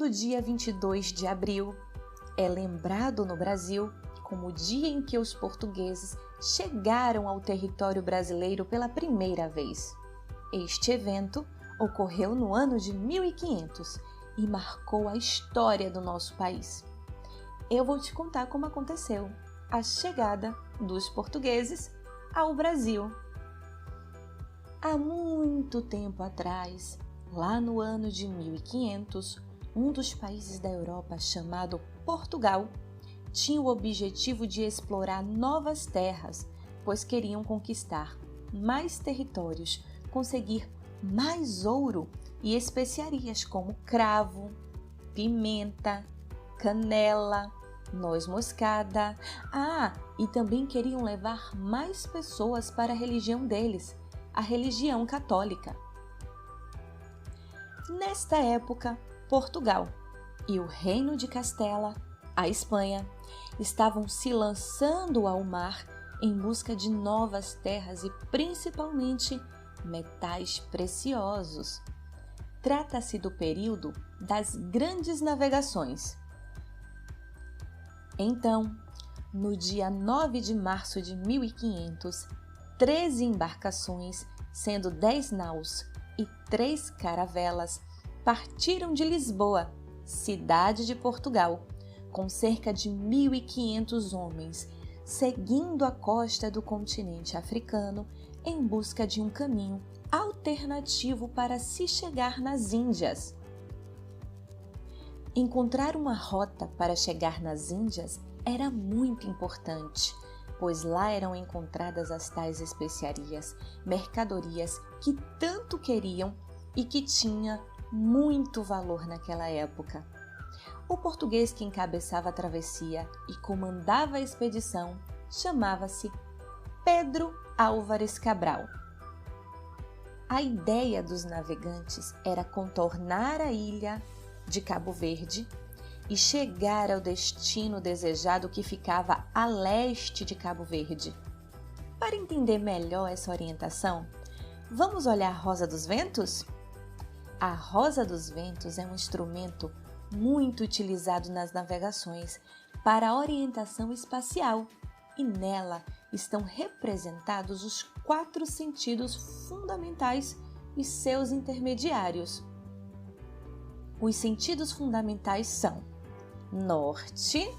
Todo dia 22 de abril é lembrado no Brasil como o dia em que os portugueses chegaram ao território brasileiro pela primeira vez. Este evento ocorreu no ano de 1500 e marcou a história do nosso país. Eu vou te contar como aconteceu a chegada dos portugueses ao Brasil. Há muito tempo atrás, lá no ano de 1500, um dos países da Europa chamado Portugal tinha o objetivo de explorar novas terras, pois queriam conquistar mais territórios, conseguir mais ouro e especiarias como cravo, pimenta, canela, noz moscada. E também queriam levar mais pessoas para a religião deles, a religião católica. Nesta época, Portugal e o Reino de Castela, a Espanha, estavam se lançando ao mar em busca de novas terras e principalmente metais preciosos. Trata-se do período das grandes navegações. Então, no dia 9 de março de 1500, 13 embarcações, sendo 10 naus e 3 caravelas, partiram de Lisboa, cidade de Portugal, com cerca de 1.500 homens, seguindo a costa do continente africano em busca de um caminho alternativo para se chegar nas Índias. Encontrar uma rota para chegar nas Índias era muito importante, pois lá eram encontradas as tais especiarias, mercadorias que tanto queriam e que tinha muito valor naquela época. O português que encabeçava a travessia e comandava a expedição chamava-se Pedro Álvares Cabral. A ideia dos navegantes era contornar a ilha de Cabo Verde e chegar ao destino desejado que ficava a leste de Cabo Verde. Para entender melhor essa orientação, vamos olhar a Rosa dos Ventos? A Rosa dos Ventos é um instrumento muito utilizado nas navegações para orientação espacial e nela estão representados os 4 sentidos fundamentais e seus intermediários. Os sentidos fundamentais são norte,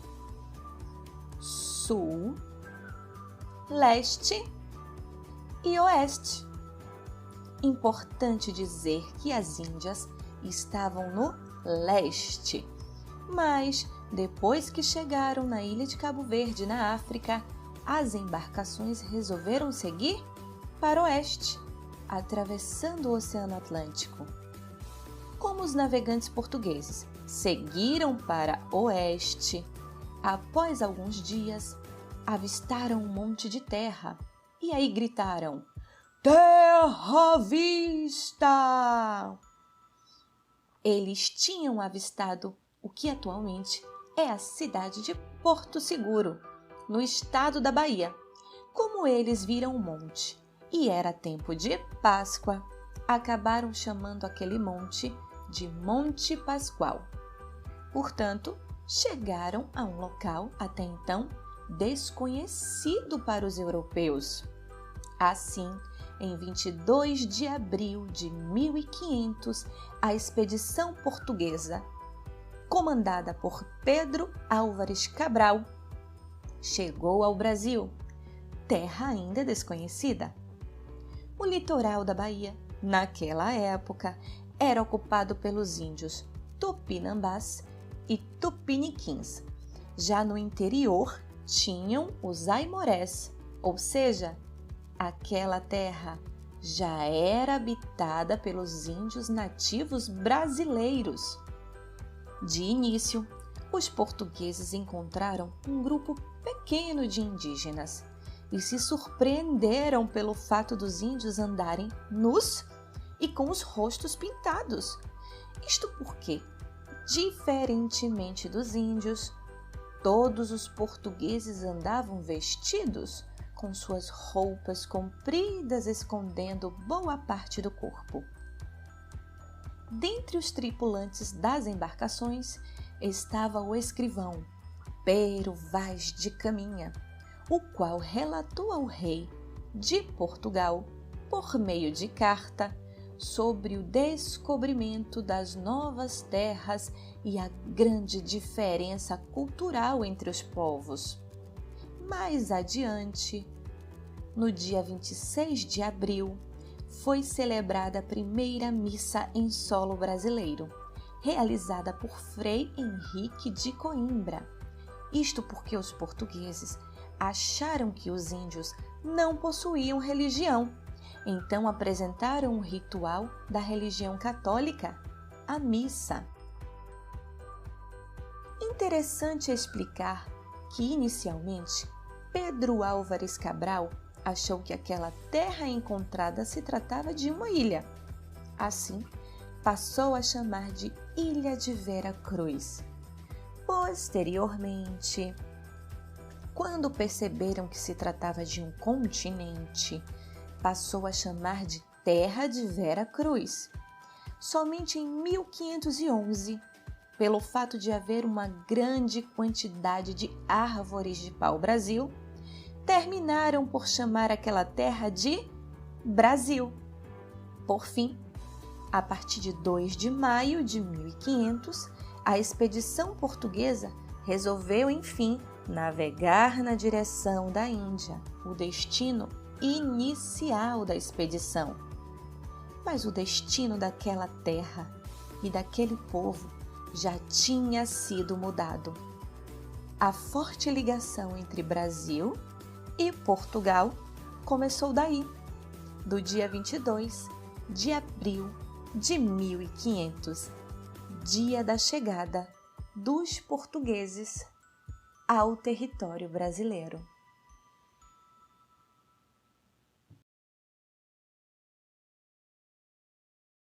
sul, leste e oeste. Importante dizer que as Índias estavam no leste, mas depois que chegaram na ilha de Cabo Verde, na África, as embarcações resolveram seguir para o oeste, atravessando o Oceano Atlântico. Como os navegantes portugueses seguiram para o oeste, após alguns dias, avistaram um monte de terra e aí gritaram: "Terra à vista!" Eles tinham avistado o que atualmente é a cidade de Porto Seguro, no estado da Bahia. Como eles viram o monte e era tempo de Páscoa, acabaram chamando aquele monte de Monte Pascoal. Portanto, chegaram a um local até então desconhecido para os europeus. Assim, em 22 de abril de 1500, a expedição portuguesa, comandada por Pedro Álvares Cabral, chegou ao Brasil, terra ainda desconhecida. O litoral da Bahia, naquela época, era ocupado pelos índios tupinambás e tupiniquins. Já no interior, tinham os aimorés, ou seja, aquela terra já era habitada pelos índios nativos brasileiros. De início, os portugueses encontraram um grupo pequeno de indígenas e se surpreenderam pelo fato dos índios andarem nus e com os rostos pintados. Isto porque, diferentemente dos índios, todos os portugueses andavam vestidos com suas roupas compridas escondendo boa parte do corpo. Dentre os tripulantes das embarcações estava o escrivão Pero Vaz de Caminha, o qual relatou ao rei de Portugal, por meio de carta, sobre o descobrimento das novas terras e a grande diferença cultural entre os povos. Mais adiante, no dia 26 de abril, foi celebrada a primeira missa em solo brasileiro, realizada por Frei Henrique de Coimbra. Isto porque os portugueses acharam que os índios não possuíam religião, então apresentaram o ritual da religião católica, a missa. Interessante explicar que, inicialmente, Pedro Álvares Cabral achou que aquela terra encontrada se tratava de uma ilha. Assim, passou a chamar de Ilha de Vera Cruz. Posteriormente, quando perceberam que se tratava de um continente, passou a chamar de Terra de Vera Cruz. Somente em 1511, pelo fato de haver uma grande quantidade de árvores de pau-brasil, terminaram por chamar aquela terra de Brasil. Por fim, a partir de 2 de maio de 1500, a expedição portuguesa resolveu, enfim, navegar na direção da Índia, o destino inicial da expedição. Mas o destino daquela terra e daquele povo já tinha sido mudado. A forte ligação entre Brasil e Portugal começou daí, do dia 22 de abril de 1500, dia da chegada dos portugueses ao território brasileiro.